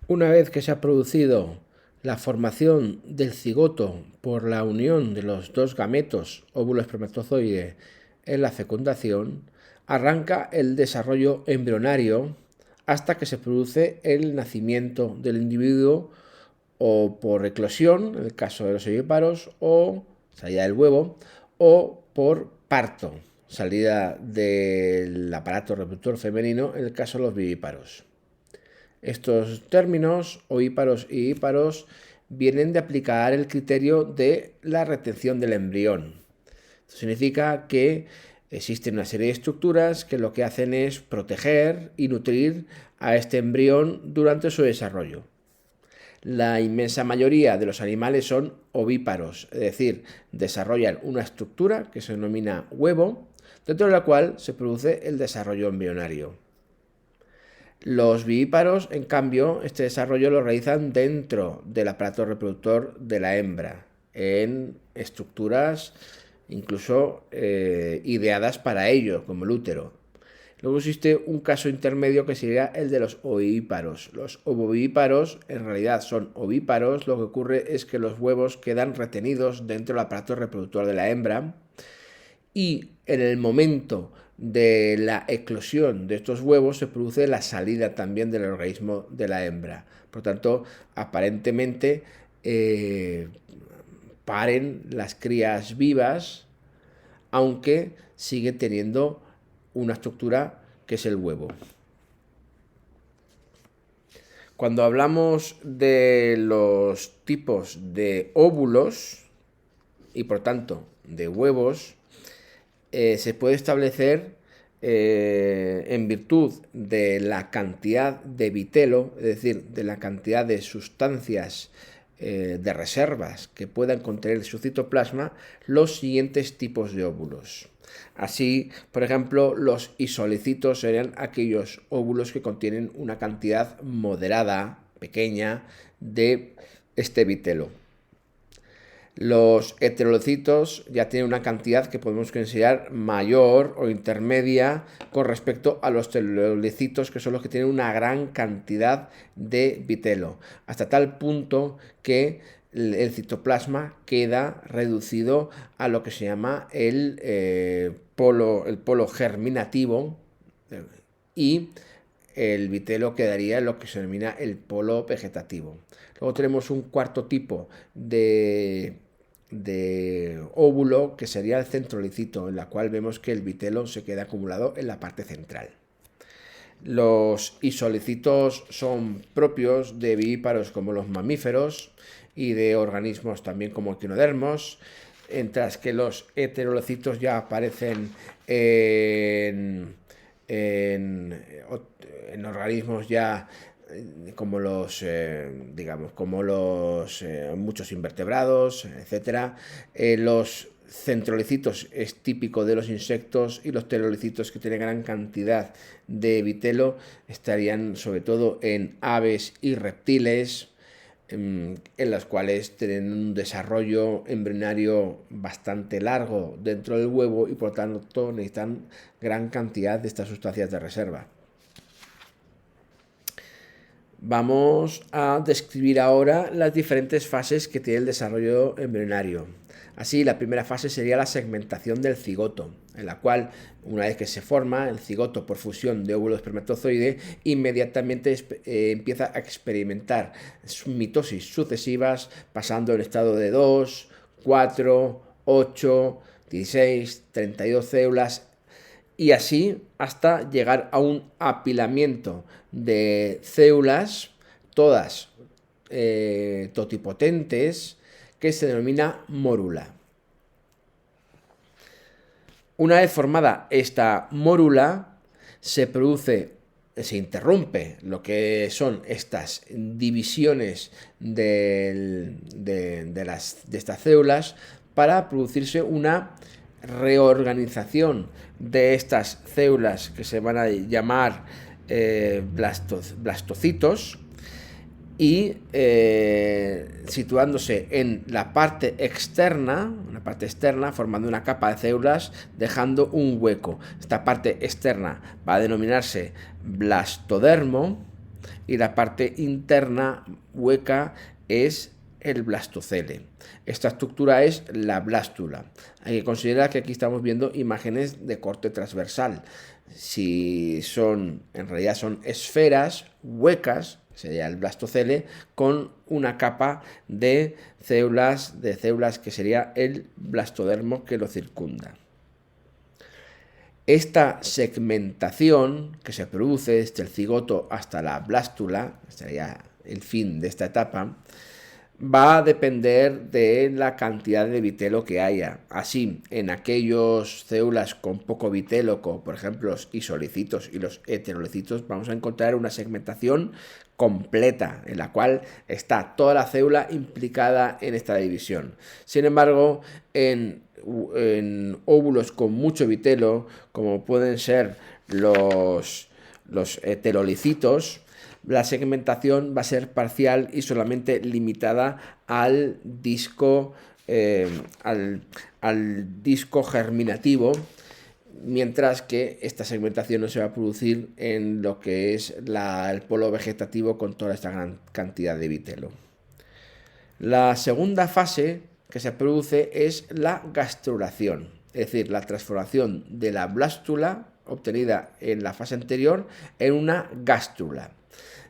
Una vez que se ha producido la formación del cigoto por la unión de los dos gametos óvulo-espermatozoide en la fecundación, arranca el desarrollo embrionario hasta que se produce el nacimiento del individuo o por eclosión, en el caso de los ovíparos, o salida del huevo, o por parto, salida del aparato reproductor femenino, en el caso de los vivíparos. Estos términos, ovíparos y víparos, vienen de aplicar el criterio de la retención del embrión. Esto significa que existen una serie de estructuras que lo que hacen es proteger y nutrir a este embrión durante su desarrollo. La inmensa mayoría de los animales son ovíparos, es decir, desarrollan una estructura que se denomina huevo, dentro de la cual se produce el desarrollo embrionario. Los vivíparos, en cambio, este desarrollo lo realizan dentro del aparato reproductor de la hembra, en estructuras incluso ideadas para ello, como el útero. Luego existe un caso intermedio que sería el de los ovíparos. Los ovovivíparos en realidad son ovíparos, lo que ocurre es que los huevos quedan retenidos dentro del aparato reproductor de la hembra y en el momento de la eclosión de estos huevos se produce la salida también del organismo de la hembra. Por tanto, aparentemente paren las crías vivas, aunque sigue teniendo una estructura que es el huevo. Cuando hablamos de los tipos de óvulos y por tanto de huevos, se puede establecer en virtud de la cantidad de vitelo, es decir, de la cantidad de sustancias de reservas que puedan contener su citoplasma, los siguientes tipos de óvulos. Así, por ejemplo, los isolicitos serían aquellos óvulos que contienen una cantidad moderada, pequeña, de este vitelo. Los heterocitos ya tienen una cantidad que podemos considerar mayor o intermedia con respecto a los telocitos, que son los que tienen una gran cantidad de vitelo, hasta tal punto que el citoplasma queda reducido a lo que se llama el polo germinativo y el vitelo quedaría en lo que se denomina el polo vegetativo. Luego tenemos un cuarto tipo de óvulo que sería el centrolicito, en la cual vemos que el vitelo se queda acumulado en la parte central. Los isolicitos son propios de vivíparos como los mamíferos y de organismos también como equinodermos, mientras que los heterocitos ya aparecen en organismos ya como los muchos invertebrados, etcétera. Los centrolicitos es típico de los insectos y los telolicitos, que tienen gran cantidad de vitelo, estarían sobre todo en aves y reptiles, en las cuales tienen un desarrollo embrionario bastante largo dentro del huevo y por tanto necesitan gran cantidad de estas sustancias de reserva. Vamos a describir ahora las diferentes fases que tiene el desarrollo embrionario. Así, la primera fase sería la segmentación del cigoto, en la cual, una vez que se forma el cigoto por fusión de óvulo espermatozoide, inmediatamente empieza a experimentar mitosis sucesivas, pasando del estado de 2, 4, 8, 16, 32 células, y así hasta llegar a un apilamiento de células, todas totipotentes, que se denomina mórula. Una vez formada esta mórula, se interrumpe lo que son estas divisiones de estas células para producirse una reorganización de estas células que se van a llamar blastocitos, y situándose en la parte externa, formando una capa de células, dejando un hueco. Esta parte externa va a denominarse blastodermo y la parte interna hueca es el blastocele. Esta estructura es la blástula. Hay que considerar que aquí estamos viendo imágenes de corte transversal. Si son, en realidad son esferas huecas, sería el blastocele, con una capa de células que sería el blastodermo que lo circunda. Esta segmentación que se produce desde el cigoto hasta la blástula, sería el fin de esta etapa, va a depender de la cantidad de vitelo que haya. Así, en aquellas células con poco vitelo, como por ejemplo los isolicitos y los heterolicitos, vamos a encontrar una segmentación completa, en la cual está toda la célula implicada en esta división. Sin embargo, en óvulos con mucho vitelo, como pueden ser los heterolicitos, la segmentación va a ser parcial y solamente limitada al disco, al disco germinativo, mientras que esta segmentación no se va a producir en lo que es el polo vegetativo con toda esta gran cantidad de vitelo. La segunda fase que se produce es la gastrulación, es decir, la transformación de la blástula obtenida en la fase anterior en una gástrula.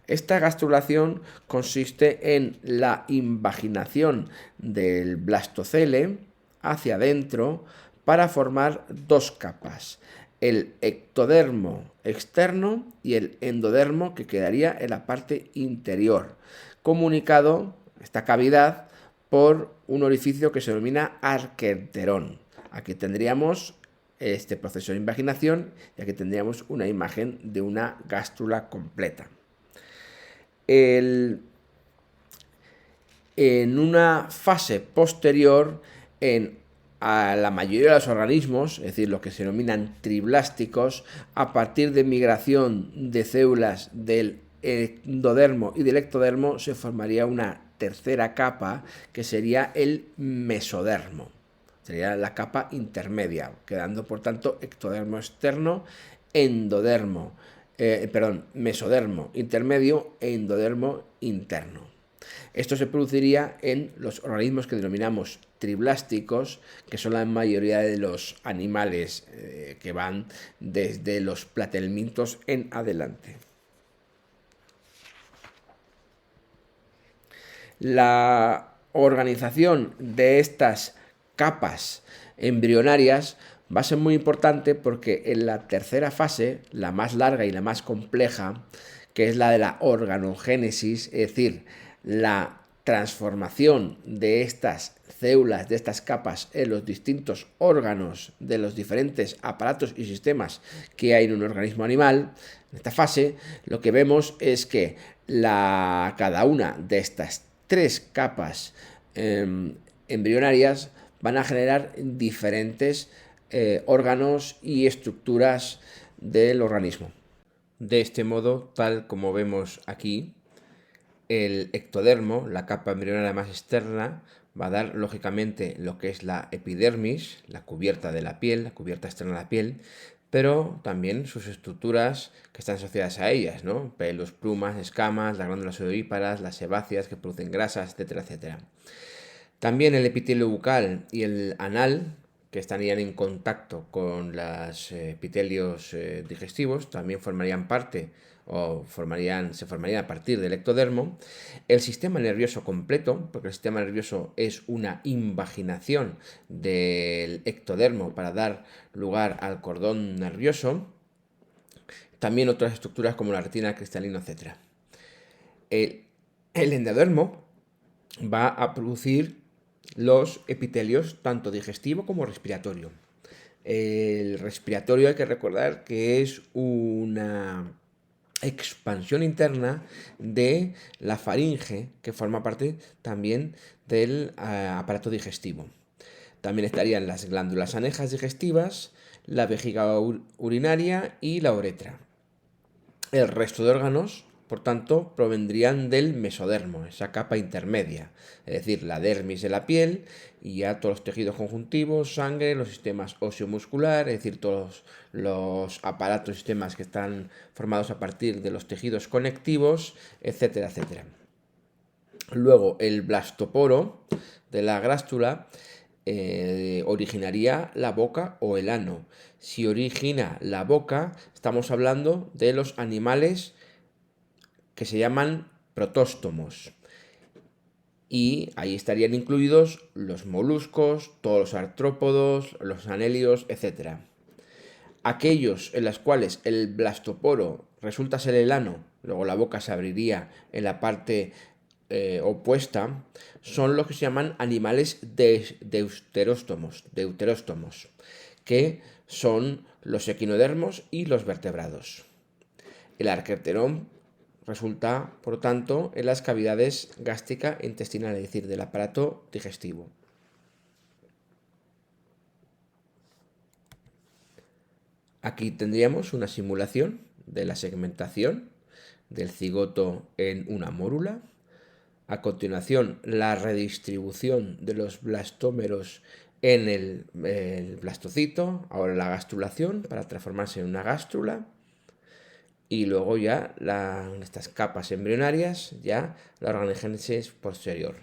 Esta gastrulación consiste en la invaginación del blastocele hacia adentro para formar dos capas, el ectodermo externo y el endodermo que quedaría en la parte interior, comunicado, esta cavidad, por un orificio que se denomina arquenterón. Aquí tendríamos este proceso de invaginación y aquí tendríamos una imagen de una gástrula completa. En una fase posterior, a la mayoría de los organismos, es decir, los que se denominan triblásticos, a partir de migración de células del endodermo y del ectodermo, se formaría una tercera capa que sería el mesodermo. Sería la capa intermedia, quedando por tanto ectodermo externo, mesodermo intermedio e endodermo interno. Esto se produciría en los organismos que denominamos triblásticos, que son la mayoría de los animales que van desde los platelmintos en adelante. La organización de estas capas embrionarias va a ser muy importante porque en la tercera fase, la más larga y la más compleja, que es la de la organogénesis, es decir, la transformación de estas células, de estas capas en los distintos órganos de los diferentes aparatos y sistemas que hay en un organismo animal, en esta fase lo que vemos es que cada una de estas tres capas embrionarias van a generar diferentes órganos y estructuras del organismo. De este modo, tal como vemos aquí, el ectodermo, la capa embrionaria más externa, va a dar lógicamente lo que es la epidermis, la cubierta de la piel, la cubierta externa de la piel, pero también sus estructuras que están asociadas a ellas, ¿no? Pelos, plumas, escamas, las glándulas sudoríparas, las sebáceas que producen grasas, etcétera, etcétera. También el epitelio bucal y el anal, que estarían en contacto con los epitelios digestivos, también formarían parte se formarían a partir del ectodermo. El sistema nervioso completo, porque el sistema nervioso es una invaginación del ectodermo para dar lugar al cordón nervioso. También otras estructuras como la retina, el cristalino, etc. El endodermo va a producir los epitelios tanto digestivo como respiratorio. El respiratorio hay que recordar que es una expansión interna de la faringe que forma parte también del aparato digestivo. También estarían las glándulas anejas digestivas, la vejiga urinaria y la uretra. El resto de órganos por tanto, provendrían del mesodermo, esa capa intermedia, es decir, la dermis de la piel y ya todos los tejidos conjuntivos, sangre, los sistemas óseo-muscular, es decir, todos los aparatos y sistemas que están formados a partir de los tejidos conectivos, etcétera, etcétera. Luego, el blastoporo de la grástula originaría la boca o el ano. Si origina la boca, estamos hablando de los animales que se llaman protóstomos. Y ahí estarían incluidos los moluscos, todos los artrópodos, los anélidos, etc. Aquellos en los cuales el blastoporo resulta ser el ano, luego la boca se abriría en la parte opuesta, son los que se llaman animales deuteróstomos, que son los equinodermos y los vertebrados. El arqueopterón resulta, por tanto, en las cavidades gástrica e intestinal, es decir, del aparato digestivo. Aquí tendríamos una simulación de la segmentación del cigoto en una mórula. A continuación, la redistribución de los blastómeros en el blastocito, ahora la gastrulación para transformarse en una gástrula. Y luego ya en estas capas embrionarias, ya la organogénesis posterior.